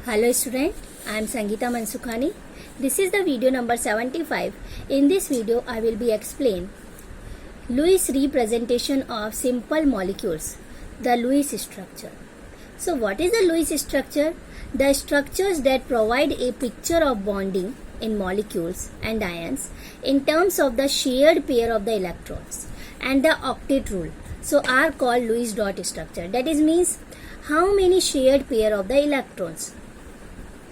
Hello student, I am Sangeeta Mansukhani. This is the video number 75. In this video, I will be explain Lewis representation of simple molecules, the Lewis structure. So what is the Lewis structure? The structures that provide a picture of bonding in molecules and ions in terms of the shared pair of the electrons and the octet rule. So are called Lewis dot structure. That is means how many shared pair of the electrons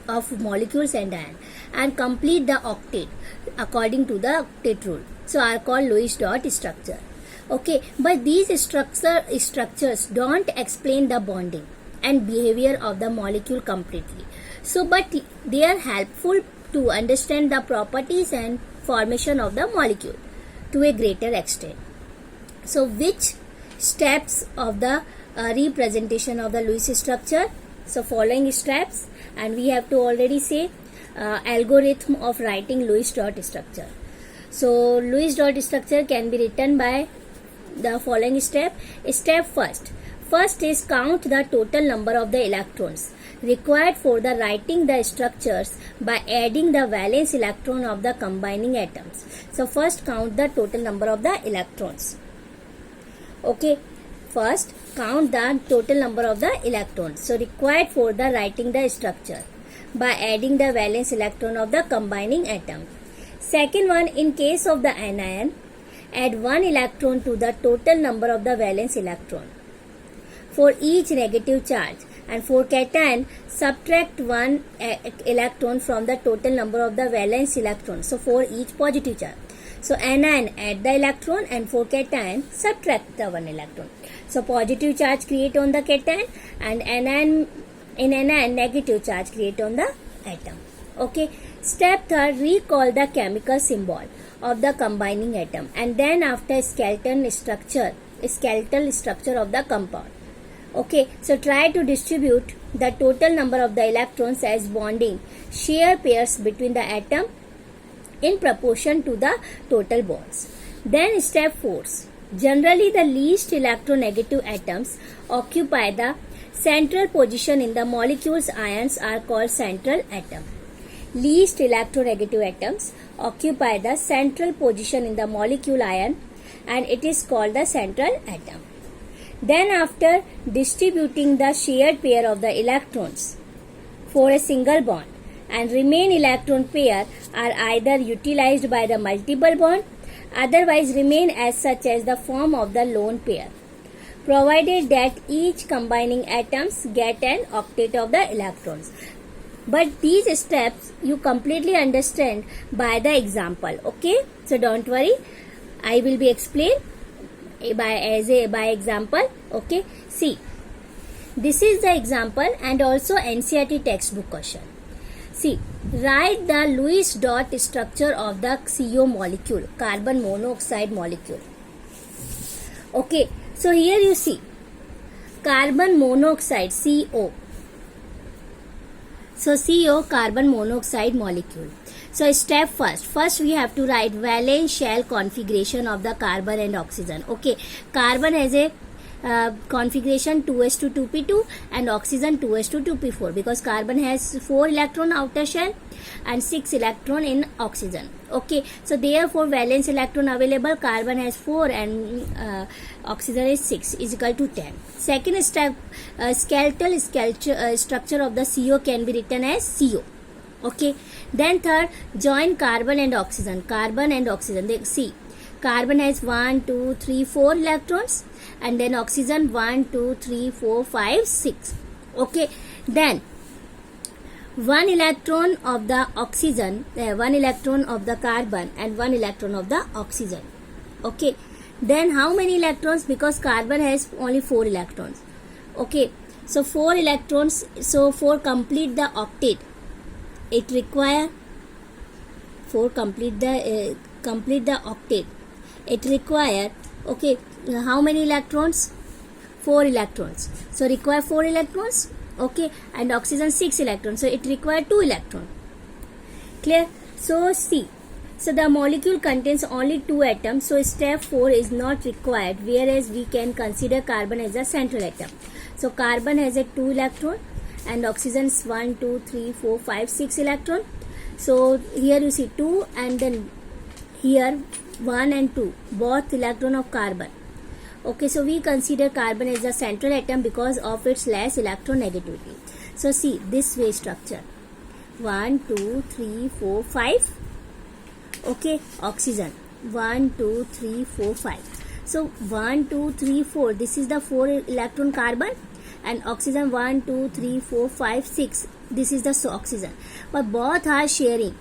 of molecules and ion and complete the octet according to the octet rule. So are called Lewis dot structure. Okay, but these structures don't explain the bonding and behavior of the molecule completely. So but they are helpful to understand the properties and formation of the molecule to a greater extent. So which steps of the representation of the Lewis structure? So following steps, and we have to already say algorithm of writing Lewis dot structure. So Lewis dot structure can be written by the following step. Step first is count the total number of the electrons required for the writing the structures by adding the valence electron of the combining atoms. So first count the total number of the electrons. Okay, first count the total number of the electrons so required for the writing the structure by adding the valence electron of the combining atom. Second one, in case of the anion, add one electron to the total number of the valence electron for each negative charge, and for cation subtract one electron from the total number of the valence electrons, so for each positive charge. So anion add the electron and for cation subtract the one electron. So positive charge create on the cation and anion negative charge create on the atom. Okay. Step third, recall the chemical symbol of the combining atom and then after skeletal structure of the compound. Okay. So try to distribute the total number of the electrons as bonding shared pairs between the atom in proportion to the total bonds. Then step 4. Generally, the least electronegative atoms occupy the central position in the molecule's ions are called central atom. Least electronegative atoms occupy the central position in the molecule ion and it is called the central atom. Then after distributing the shared pair of the electrons for a single bond and remain electron pair are either utilized by the multiple bond, otherwise remain as such as the form of the lone pair, provided that each combining atoms get an octet of the electrons. But these steps you completely understand by the example. Okay, so don't worry, I will be explained by example. Okay, see, this is the example and also NCERT textbook question. See, write the Lewis dot structure of the CO molecule, carbon monoxide molecule. Okay, so here you see carbon monoxide, CO. So CO, carbon monoxide molecule. So step first we have to write valence shell configuration of the carbon and oxygen. Okay, carbon has a configuration 2s2 and oxygen 2s2 because carbon has 4 electron outer shell and 6 electron in oxygen. Okay, so therefore valence electron available, carbon has 4 and oxygen is 6 is equal to 10. Second step, skeletal structure of the CO can be written as CO. Okay, then third, join carbon and oxygen. They see carbon has 1 2 3 4 electrons and then oxygen 1 2 3 4 5 6. Okay, then one electron of the oxygen, one electron of the carbon and one electron of the oxygen. Okay, then how many electrons? Because carbon has only 4 electrons. Okay, so 4 electrons, so for complete the octet it require complete the octet it require, okay, how many electrons? 4 electrons, so require 4 electrons. Okay, and oxygen 6 electrons, so it require 2 electrons. Clear? So see, so the molecule contains only 2 atoms, so step 4 is not required, whereas we can consider carbon as a central atom. So carbon has a 2 electron and oxygen is 1, 2, 3, 4, 5, 6 electron. So here you see 2, and then here 1 and 2, both electron of carbon. Okay, so we consider carbon as the central atom because of its less electronegativity. So see this way structure, 1, 2, 3, 4, 5. Okay, oxygen 1, 2, 3, 4, 5. So 1, 2, 3, 4, this is the 4 electron carbon, and oxygen 1, 2, 3, 4, 5, 6, this is the oxygen, but both are sharing.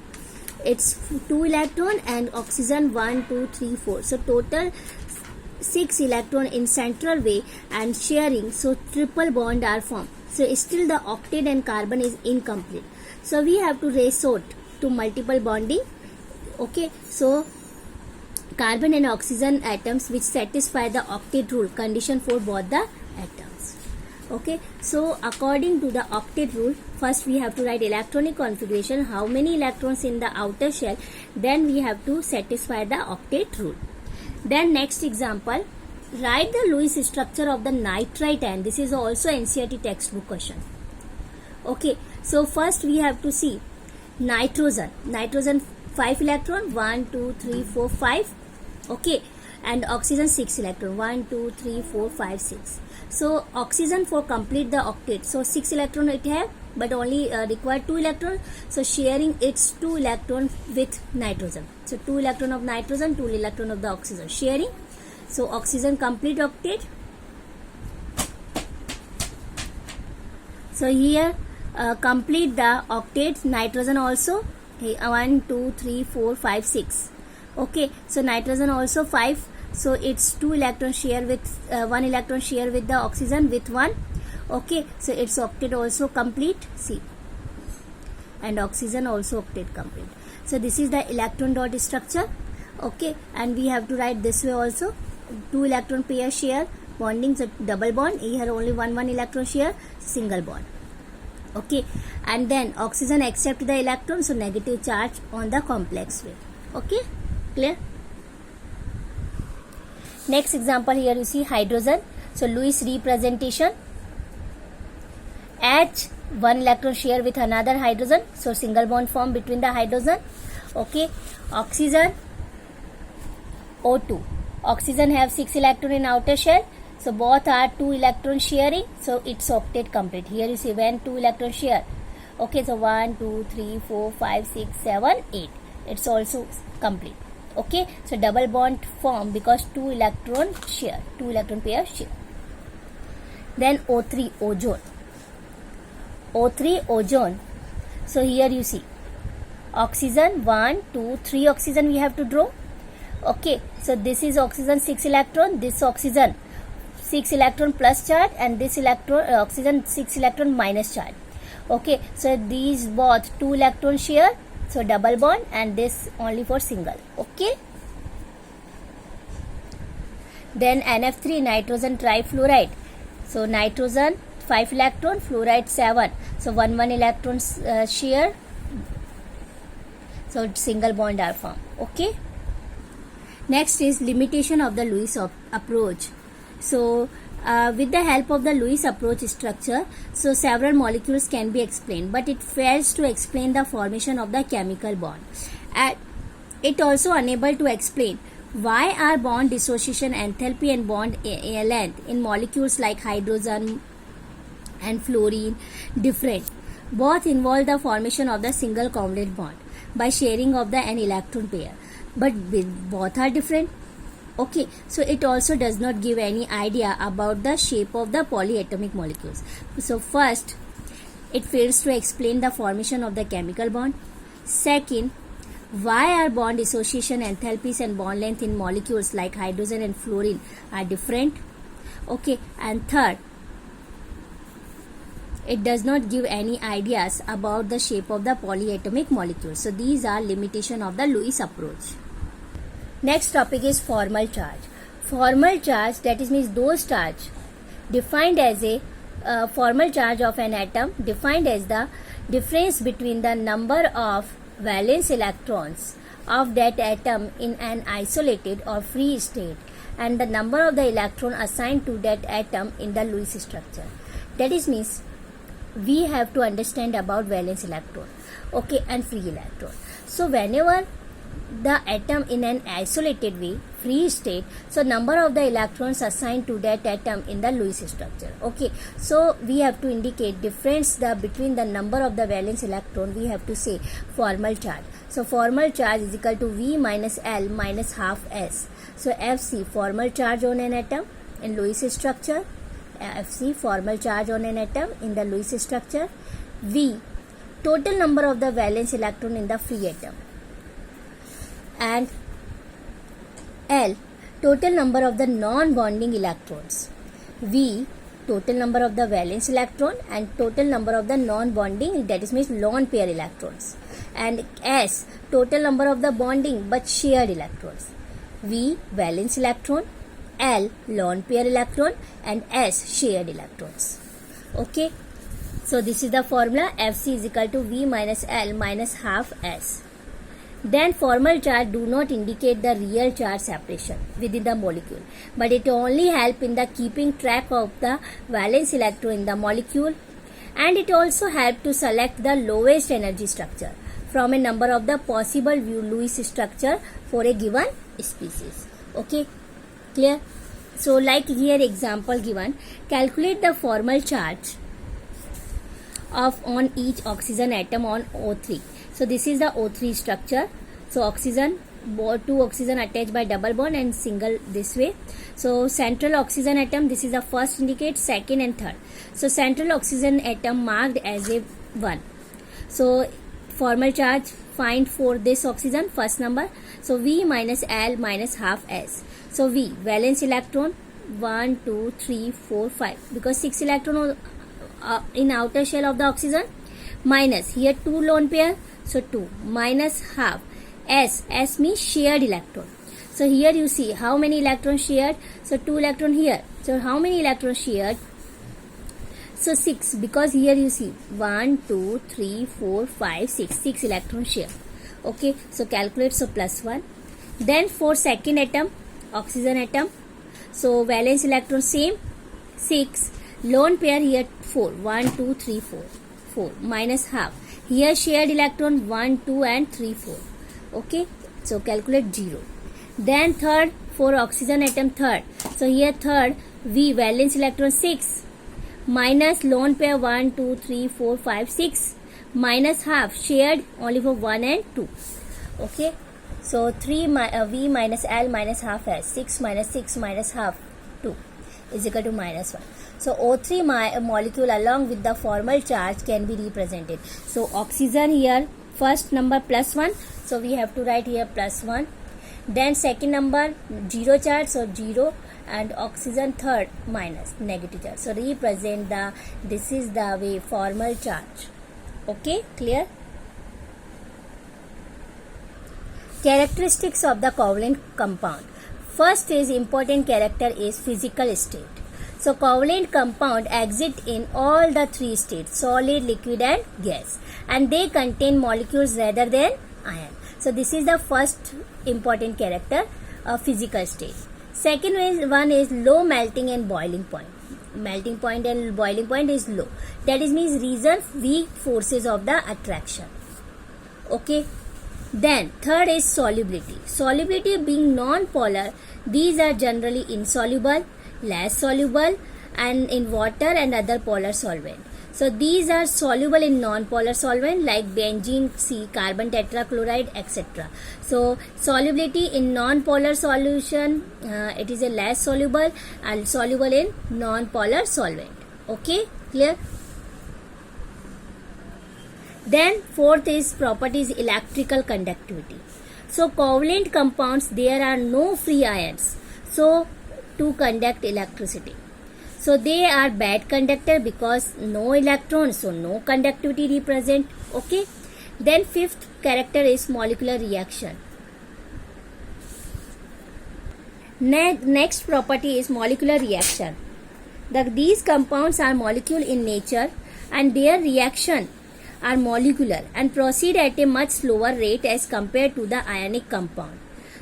It's 2 electron and oxygen 1, 2, 3, 4. So total 6 electron in central way and sharing, so triple bond are formed. So still the octet and carbon is incomplete. So we have to resort to multiple bonding. Okay, so carbon and oxygen atoms which satisfy the octet rule condition for both the atoms. Okay, so according to the octet rule, first we have to write electronic configuration, how many electrons in the outer shell, then we have to satisfy the octet rule. Then next example, write the Lewis structure of the nitrite ion. This is also NCERT textbook question. Okay, so first we have to see nitrogen 5 electron, 1, 2, 3, 4, 5. Okay, and oxygen 6 electron, 1, 2, 3, 4, 5, 6. So oxygen for complete the octet, so 6 electron it have, but only require 2 electron, so sharing its 2 electron with nitrogen. So 2 electron of nitrogen, 2 electron of the oxygen sharing. So oxygen complete octet. So here complete the octet, nitrogen also 1, 2, 3, 4, 5, 6. Okay, so nitrogen also 5, so it's 2 electron share with 1 electron share with the oxygen with 1. Okay, so its octet also complete, see, and oxygen also octet complete. So this is the electron dot structure. Okay, and we have to write this way also, 2 electron pair share bonding, so double bond, here only 1 electron share, single bond. Okay, and then oxygen accept the electron, so negative charge on the complex way. Okay, clear? Next example, here you see hydrogen. So Lewis representation, H 1 electron share with another hydrogen, so single bond form between the hydrogen. Okay, oxygen O2, oxygen have 6 electron in outer shell, so both are 2 electron sharing, so it's octet complete. Here you see when 2 electron share. Okay, so 1, 2, 3, 4, 5, 6, 7, 8, it's also complete. Okay, so double bond form because 2 electron share, 2 electron pair share. Then O3 ozone. So here you see oxygen 1, 2, 3 oxygen we have to draw. Okay, so this is oxygen 6 electron, this oxygen 6 electron plus charge, and this electron oxygen 6 electron minus charge. Okay, so these both 2 electron share, so double bond, and this only for single. Okay, then NF3 nitrogen trifluoride. So nitrogen 5 electron, fluoride 7, so 1 electron share, so single bond are formed. Okay, next is limitation of the Lewis approach. So with the help of the Lewis approach structure, so several molecules can be explained, but it fails to explain the formation of the chemical bond. And it also unable to explain why are bond dissociation enthalpy and bond length in molecules like hydrogen and fluorine different. Both involve the formation of the single covalent bond by sharing of the n electron pair, but both are different. Okay, so it also does not give any idea about the shape of the polyatomic molecules. So first, it fails to explain the formation of the chemical bond. Second, why are bond dissociation enthalpies and bond length in molecules like hydrogen and fluorine are different. Okay, and third, it does not give any ideas about the shape of the polyatomic molecules. So these are limitation of the Lewis approach. Next topic is formal charge. Formal charge, that is means those charge defined as a formal charge of an atom defined as the difference between the number of valence electrons of that atom in an isolated or free state and the number of the electron assigned to that atom in the Lewis structure. That is means we have to understand about valence electron, okay, and free electron. So whenever the atom in an isolated way, free state, so number of the electrons assigned to that atom in the Lewis structure, okay. So we have to indicate difference between the number of the valence electron, we have to say formal charge. So formal charge is equal to V minus L minus half S. So Fc, formal charge on an atom in Lewis structure, Fc, formal charge on an atom in the Lewis structure, V, total number of the valence electron in the free atom, and L, total number of the non-bonding electrons. V, total number of the valence electron and total number of the non-bonding, that is means lone pair electrons. And S, total number of the bonding but shared electrons. V, valence electron, L, lone pair electron, and S, shared electrons. Okay. So this is the formula. Fc is equal to V minus L minus half S. Then formal charge do not indicate the real charge separation within the molecule, but it only help in the keeping track of the valence electron in the molecule, and it also help to select the lowest energy structure from a number of the possible Lewis structure for a given species. Okay, clear? So like here example given, calculate the formal charge of on each oxygen atom on O3. So this is the O3 structure. So oxygen, two oxygen attached by double bond and single this way. So central oxygen atom, this is the first indicate, second and third. So central oxygen atom marked as a 1. So formal charge find for this oxygen, first number. So V minus L minus half S. So V, valence electron 1, 2, 3, 4, 5, because 6 electron in outer shell of the oxygen, minus here 2 lone pair, so 2 minus half S. S means shared electron. So here you see how many electrons shared. So 2 electron here. So how many electrons shared? So 6, because here you see 1, 2, 3, 4, 5, 6. 6 electrons shared. Okay. So calculate. So plus 1. Then for second atom, oxygen atom. So valence electron same 6. Lone pair here 4. 1, 2, 3, 4. 4 minus half. Here shared electron 1, 2 and 3, 4. Okay. So calculate 0. Then third, for oxygen atom third. So here third, V, valence electron 6 minus lone pair 1, 2, 3, 4, 5, 6 minus half shared only for 1 and 2. Okay. So 3 V minus L minus half S. 6 minus half 2 is equal to minus 1. So O3 molecule along with the formal charge can be represented. So oxygen here first number plus 1. So we have to write here plus 1. Then second number 0 charge, so 0, and oxygen third minus negative charge. So represent this is the way formal charge. Okay, clear? Characteristics of the covalent compound. First is important character is physical state. So covalent compound exist in all the 3 states, solid, liquid and gas, and they contain molecules rather than ion. So this is the first important character of physical state. Second one is low melting and boiling point. Melting point and boiling point is low. That is means reason weak forces of the attraction. Okay. Then third is solubility. Solubility being non-polar, these are generally insoluble, less soluble and in water and other polar solvent. So these are soluble in non-polar solvent like benzene, C, carbon tetrachloride, etc. So solubility in non-polar solution, it is a less soluble and soluble in non-polar solvent. Okay, clear? Then fourth is properties electrical conductivity. So covalent compounds, there are no free ions, so to conduct electricity. So they are bad conductor because no electrons, so no conductivity represent. Okay. Then fifth character is molecular reaction. Next property is molecular reaction. These compounds are molecule in nature and their reaction are molecular and proceed at a much slower rate as compared to the ionic compound.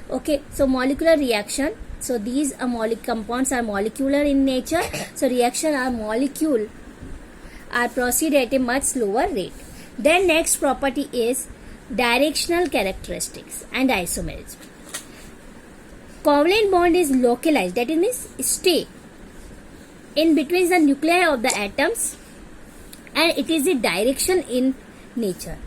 Okay, so molecular reaction. So these compounds are molecular in nature. So reaction are molecule are proceed at a much slower rate. Then next property is directional characteristics and isomerism. Covalent bond is localized, that means stay in between the nuclei of the atoms, and it is a direction in nature.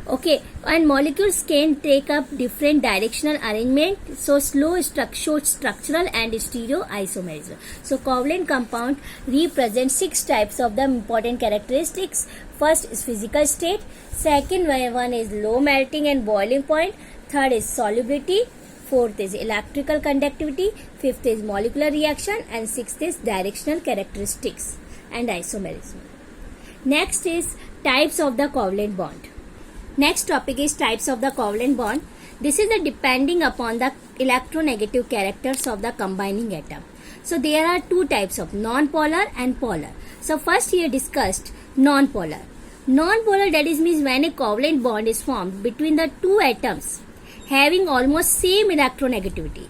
Okay, and molecules can take up different directional arrangement, so slow structural and stereoisomerism. So covalent compound represent 6 types of the important characteristics. First is physical state, second one is low melting and boiling point, third is solubility, fourth is electrical conductivity, fifth is molecular reaction, and sixth is directional characteristics and isomerism. Next is types of the covalent bond. Next topic is types of the covalent bond. This is the depending upon the electronegative characters of the combining atom. So there are 2 types of non-polar and polar. So first here discussed non-polar. Non-polar, that is means when a covalent bond is formed between the 2 atoms having almost same electronegativity.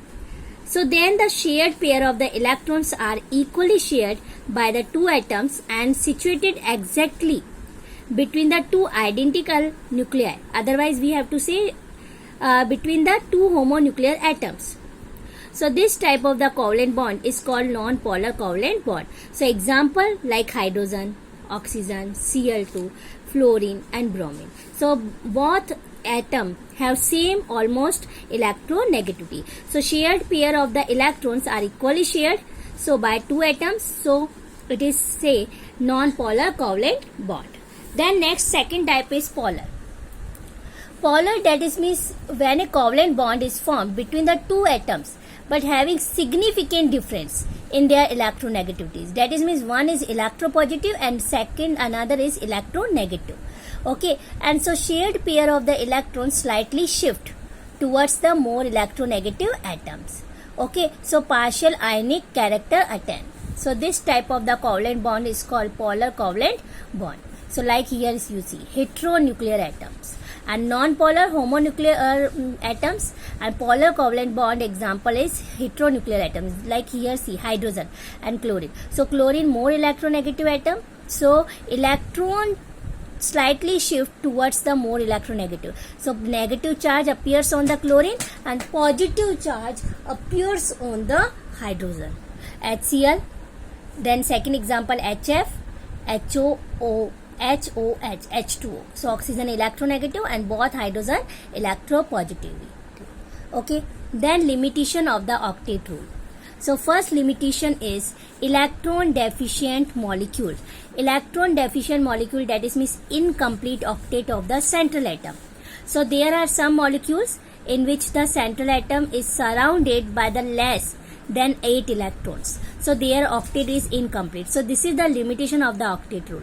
So then the shared pair of the electrons are equally shared by the 2 atoms and situated exactly between the 2 identical nuclei. Otherwise we have to say between the 2 homonuclear atoms. So this type of the covalent bond is called non-polar covalent bond. So example like hydrogen, oxygen, Cl2, fluorine and bromine. So both atom have same almost electronegativity. So shared pair of the electrons are equally shared, so by 2 atoms, so it is say non-polar covalent bond. Then next second type is polar. Polar, that is means when a covalent bond is formed between the 2 atoms but having significant difference in their electronegativities. That is means one is electropositive and second another is electronegative. Okay, and so shared pair of the electrons slightly shift towards the more electronegative atoms. Okay, so partial ionic character attain. So this type of the covalent bond is called polar covalent bond. So like here you see heteronuclear atoms and non-polar homonuclear atoms, and polar covalent bond example is heteronuclear atoms like here see hydrogen and chlorine. So chlorine more electronegative atom, so electron slightly shift towards the more electronegative. So negative charge appears on the chlorine and positive charge appears on the hydrogen. HCl, then second example HF, HOO, HOH, H2O. So oxygen electronegative and both hydrogen electropositive. Okay, then limitation of the octet rule. So first limitation is electron deficient molecule. Electron deficient molecule, that is means incomplete octet of the central atom. So there are some molecules in which the central atom is surrounded by the less than 8 electrons. So their octet is incomplete. So this is the limitation of the octet rule.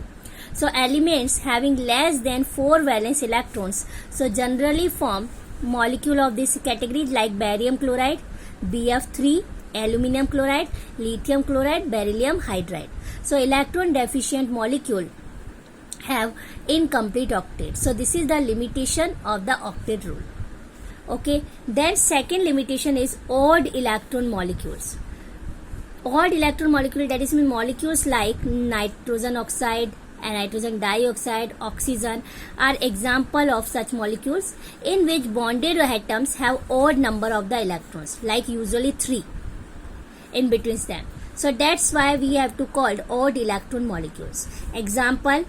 So elements having less than 4 valence electrons, so generally form molecule of this category like barium chloride, BF3, aluminum chloride, lithium chloride, beryllium hydride. So electron deficient molecule have incomplete octet. So this is the limitation of the octet rule. Okay, then second limitation is odd electron molecules. Odd electron molecule, that is molecules like nitrogen oxide and nitrogen dioxide, oxygen are example of such molecules in which bonded atoms have odd number of the electrons, like usually 3 in between them. So that's why we have to call odd electron molecules. Example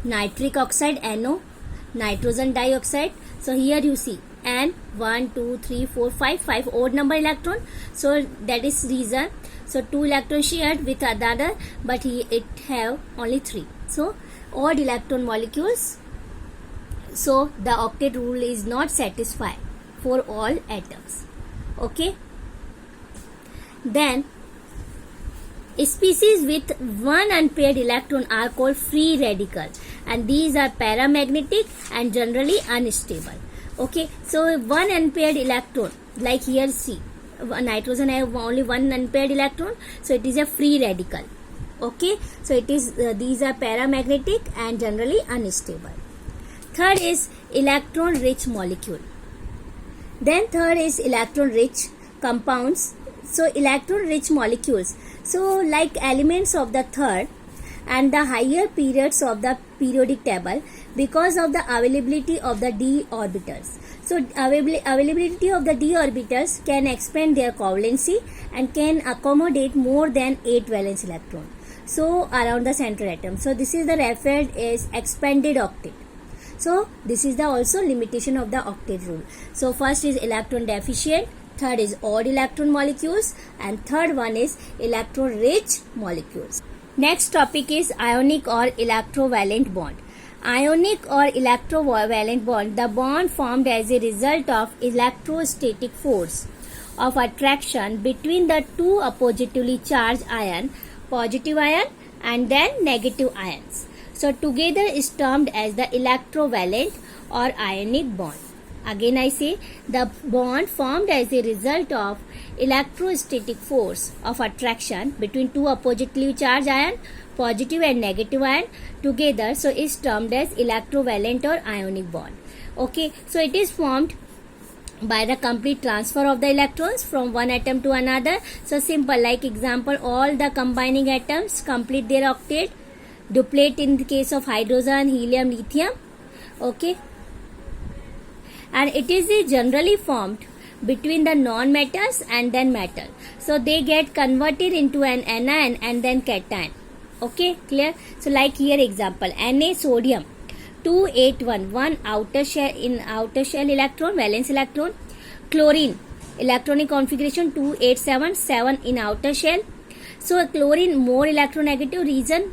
nitric oxide NO, nitrogen dioxide. So here you see N 1 2 3 4 5 odd number electron. So that is reason. So 2 electrons shared with another, but it have only 3. So odd electron molecules. So the octet rule is not satisfied for all atoms. Okay. Then species with one unpaired electron are called free radical, and these are paramagnetic and generally unstable. Okay, so one unpaired electron, like here see nitrogen have only one unpaired electron, so it is a free radical. Okay, so it is these are paramagnetic and generally unstable. Third is electron rich molecule. Then third is electron rich compounds. So electron rich molecules, so like elements of the third and the higher periods of the periodic table because of the availability of the d orbitals. So availability of the d orbitals can expand their covalency and can accommodate more than 8 valence electron. So around the central atom. So this is the referred as expanded octet. So this is the also limitation of the octet rule. So first is electron deficient, third is odd electron molecules, and third one is electron rich molecules. Next topic is ionic or electrovalent bond. Ionic or electrovalent bond, the bond formed as a result of electrostatic force of attraction between the two oppositively charged ion, positive ion and then negative ions. So together is termed as the electrovalent or ionic bond. Again I say, the bond formed as a result of electrostatic force of attraction between two oppositively charged ion, positive and negative ion together, so is termed as electrovalent or ionic bond. Okay, so it is formed by the complete transfer of the electrons from one atom to another. So simple, like example, all the combining atoms complete their octet, duplate in the case of hydrogen, helium, lithium. Okay, and it is generally formed between the non-metals and then metal. So they get converted into an anion and then cation. Okay, clear? So like here example, Na sodium 2811 outer shell electron, valence electron. Chlorine electronic configuration 2877 in outer shell. So chlorine more electronegative, reason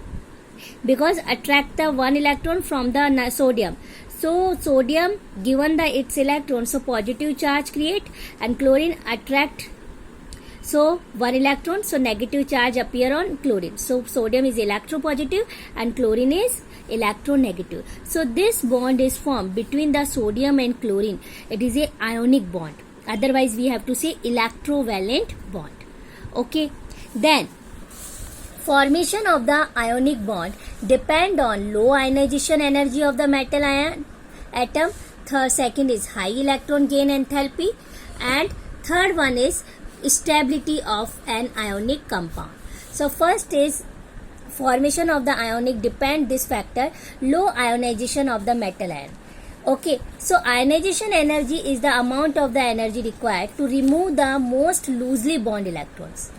because attract the one electron from the sodium. So sodium given the its electron, so positive charge create, and chlorine attract so one electron, so negative charge appear on chlorine. So sodium is electropositive and chlorine is electronegative. So this bond is formed between the sodium and chlorine. It is a ionic bond. Otherwise we have to say electrovalent bond. Okay, then formation of the ionic bond depend on low ionization energy of the metal ion atom. Second is high electron gain enthalpy, and third one is stability of an ionic compound. So first is formation of the ionic depend this factor, low ionization of the metal ion. Okay, so ionization energy is the amount of the energy required to remove the most loosely bound electrons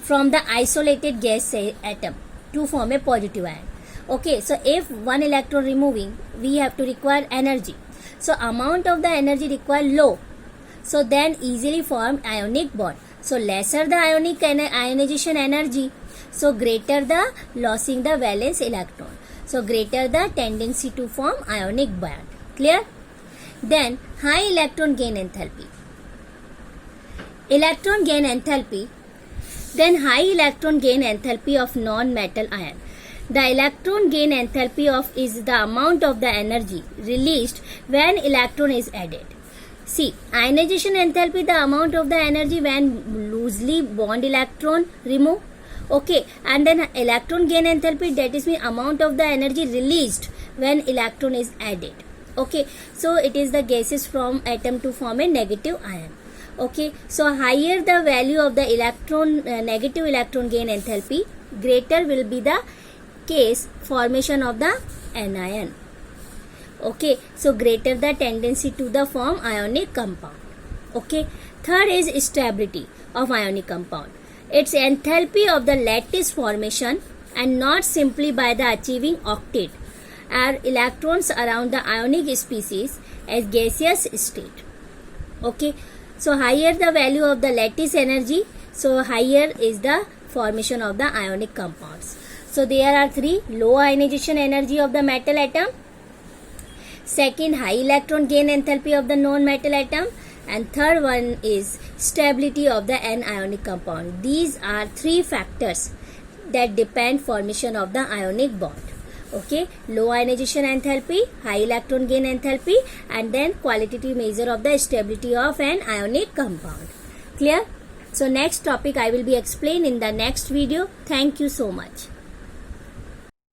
from the isolated gas atom to form a positive ion. Okay, so if one electron removing, we have to require energy. So amount of the energy required low, so then easily form ionic bond. So lesser the ionization energy, so greater the losing the valence electron, so greater the tendency to form ionic bond. Clear? Then high electron gain enthalpy. Electron gain enthalpy. Then high electron gain enthalpy of non-metal ion. The electron gain enthalpy of is the amount of the energy released when electron is added. See, ionization enthalpy, the amount of the energy when loosely bound electron remove. Okay, and then electron gain enthalpy, that is the amount of the energy released when electron is added. Okay, so it is the gases from atom to form a negative ion. Okay, so higher the value of the electron negative electron gain enthalpy, greater will be the case formation of the anion. Okay, so greater the tendency to the form ionic compound. Okay, third is stability of ionic compound. Its enthalpy of the lattice formation and not simply by the achieving octet are electrons around the ionic species as gaseous state. Okay, so higher the value of the lattice energy, so higher is the formation of the ionic compounds. So there are three: low ionization energy of the metal atom, second high electron gain enthalpy of the non-metal atom, and third one is stability of the anionic compound. These are three factors that depend formation of the ionic bond. Okay, low ionization enthalpy, high electron gain enthalpy, and then qualitative measure of the stability of an ionic compound. Clear? So next topic I will be explained in the next video. Thank you so much.